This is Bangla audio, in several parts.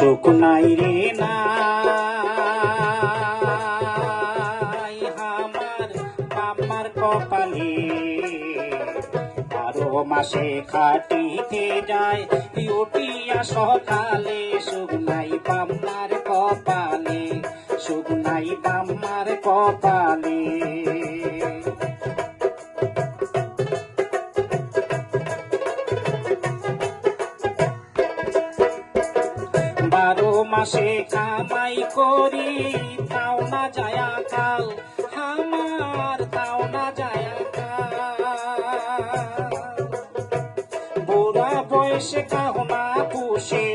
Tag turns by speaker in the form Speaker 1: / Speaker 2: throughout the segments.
Speaker 1: সুখ নাই রে নাই আমার বাবার কপালে 12 মাসে খাটিতে যায় উঠিয়া সকালে সুখ নাই বাবার কপালে সুখ নাই বাবার কপালে 12 মাসে কামাই করি তাও না যায় কাল আমার তাও না যায় কাল বুড়া বয়সে কাহনা পুষে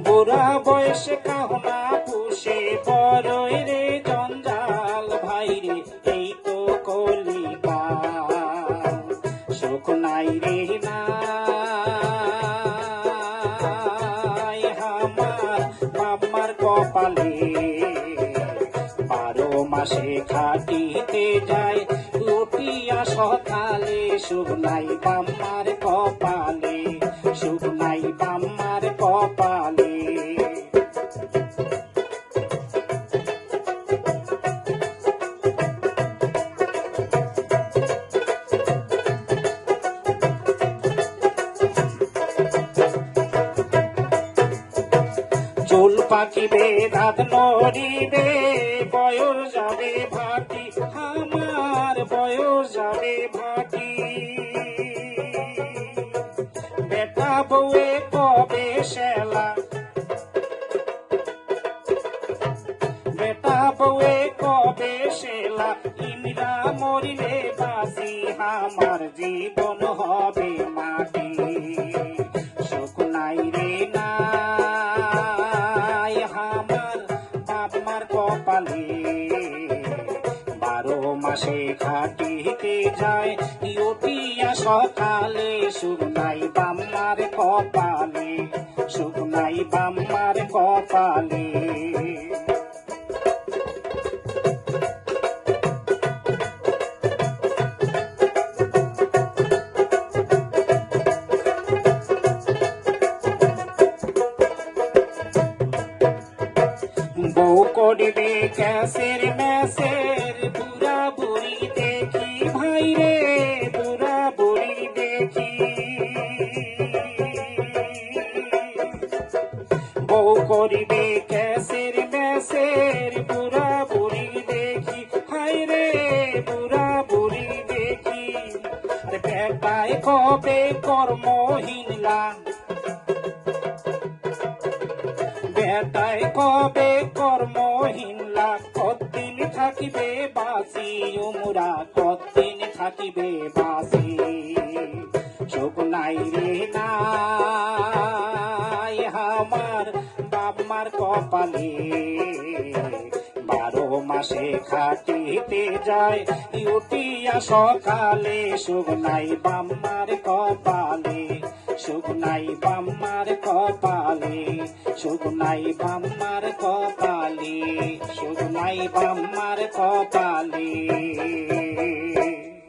Speaker 1: বুড়া বয়সে কাহনা পুষে বড়ই রে জঞ্জাল ভাই রে এই তো কলিকাল সুখ নাই রে না কপালে 12 মাসে খাটিতে যায় উঠিয়া সকালে সুখ নাই বাবার কপালে সুখ নাই বাবার কপালে চুল পাকিবে দাঁত নড়িবে বয়স যাবে ভাটি আমার বয়স যাবে ভাটি বেটা বউয়ে কবে শেলা বেটা বউয়ে কবে শেলা ইমরা মরিলে বাসি আমার জীবন হবে মাটি সুখ নাই রে না কপালে 12 মাসে খাটিতে যায় উঠিয়া সকালে সুখ নাই বাবার কপালে সুখ নাই বাবার কপালে বউ করিবে ক্যাসের ম্যাসের বুড়া বুড়ি দেখি ভাই রে বুড়া বুড়ি দেখি বউ করিবে ক্যাসের ম্যাসের বুড়া বুড়ি দেখি ভাই রে বুড়া বুড়ি দেখি বেটায় কবে কর্মহীনলা বেটায় কবে কর্মহীনলা কতদিন থাকিবে বাসি উমরা কতদিন থাকিবে বাসি সুখ নাই রে নাই আমার বাবার কপালে 12 মাসে খাটিতে যায় উঠিয়া সকালে সুখ নাই বাবার কপালে সুখ নাই বাবার কপালে সুখ নাই বাবার কপালে সুখ নাই বাবার কপালে